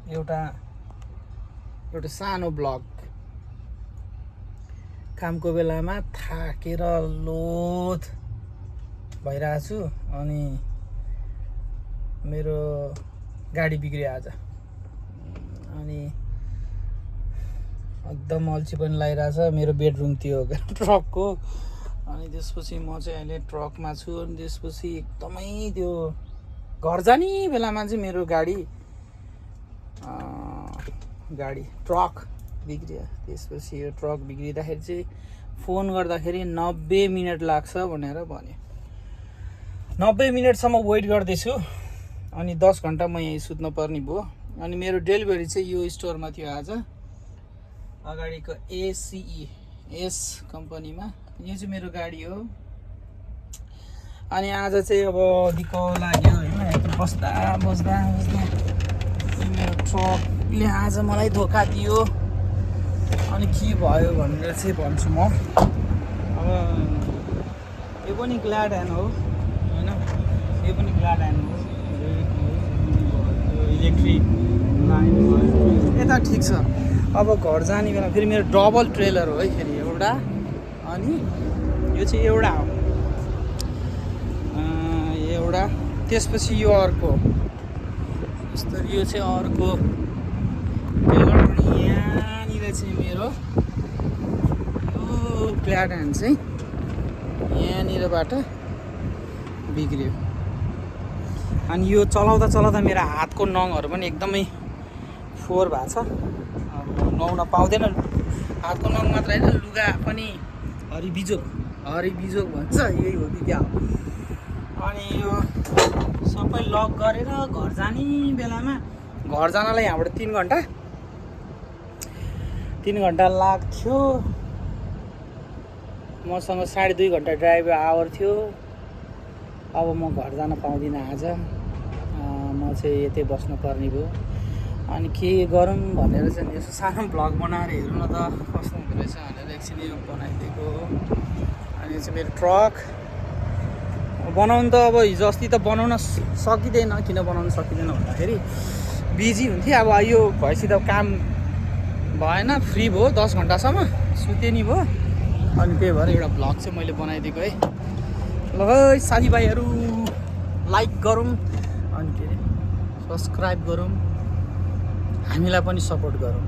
एउटा सानो ब्लग। कामको बेलामा थाकेर लोथ भइरहेको छु अनि मेरो गाडी बिग्रियो आज अनि एकदम अल्छी पनि लागिरहेछ। मेरो बेडरुम त्यो ट्रकको अनि त्यसपछि म चाहिँ अहिले ट्रकमा छु अनि त्यसपछि एकदमै त्यो घर जाने बेलामा चाहिँ मेरो ट्रक बिग्रियो। त्यसपछि यो ट्रक बिग्रिँदाखेरि चाहिँ फोन गर्दाखेरि 90 मिनट लाग्छ भनेर भन्यो। 90 मिनटसम्म वेट गर्दैछु अनि 10 घन्टा म यहीँ सुत्नु पर्ने भयो। अनि मेरो डेलिभरी चाहिँ यो स्टोरमा थियो आज, अगाडिको एस कम्पनीमा। यो चाहिँ मेरो गाडी हो अनि आज चाहिँ अब दिक्क लाग्यो होइन, बस्दा मेरो ट्रकले आज मलाई धोका दियो। अनि के भयो भनेर चाहिँ भन्छु म। अब यो पनि ग्ल्याड ह्यान्ड हो होइन, यो पनि ग्ल्याड ह्यान्ड हो, इलेक्ट्रिक लाइन यता ठिक छ। अब घर जाने बेला फेरि मेरो डबल ट्रेलर हो है, फेरि एउटा अनि यो चाहिँ एउटा हो, एउटा त्यसपछि यो अर्को, यो चाहिँ अर्को ट्रेलर। अनि यहाँनिर चाहिँ मेरो यो ग्ल्याड ह्यान्ड चाहिँ यहाँनिरबाट बिग्रियो। अनि यो चलाउँदा मेरो हातको नङहरू पनि एकदमै फोहोर भएको छ। अब नुहाउन पाउँदैन, हातको नङ मात्र होइन लुगा पनि हरिबिजोग भन्छ, यही हो कि क्या हो। अनि यो सबै लक गरेर घर जाने बेलामा, घर जानलाई यहाँबाट 3 घन्टा लाग्थ्यो। मसँग 2.5 घन्टा ड्राइभ आवर थियो। अब म घर जान पाउँदिनँ आज, म चाहिँ यतै बस्नु पर्ने भयो। अनि के गरौँ भनेर चाहिँ यसो सानो भ्लग बनाएर हेर्नु न त कस्तो हुँदो रहेछ भनेर एकछिन यो बनाइदिएको हो। अनि यो चाहिँ मेरो ट्रक बनाउनु त अब हिजो अस्ति त बनाउन सकिँदैन। किन बनाउन सकिँदैन भन्दाखेरि बिजी हुन्थेँ। अब यो भएपछि त काम भएन, फ्री भयो 10 घन्टासम्म सुते नि भयो। अनि त्यही भएर एउटा भ्लग चाहिँ मैले बनाइदिएको है। ल है साथीभाइहरू, लाइक गरौँ अनि के अरे सब्सक्राइब गरौँ, हामीलाई पनि सपोर्ट गरौँ।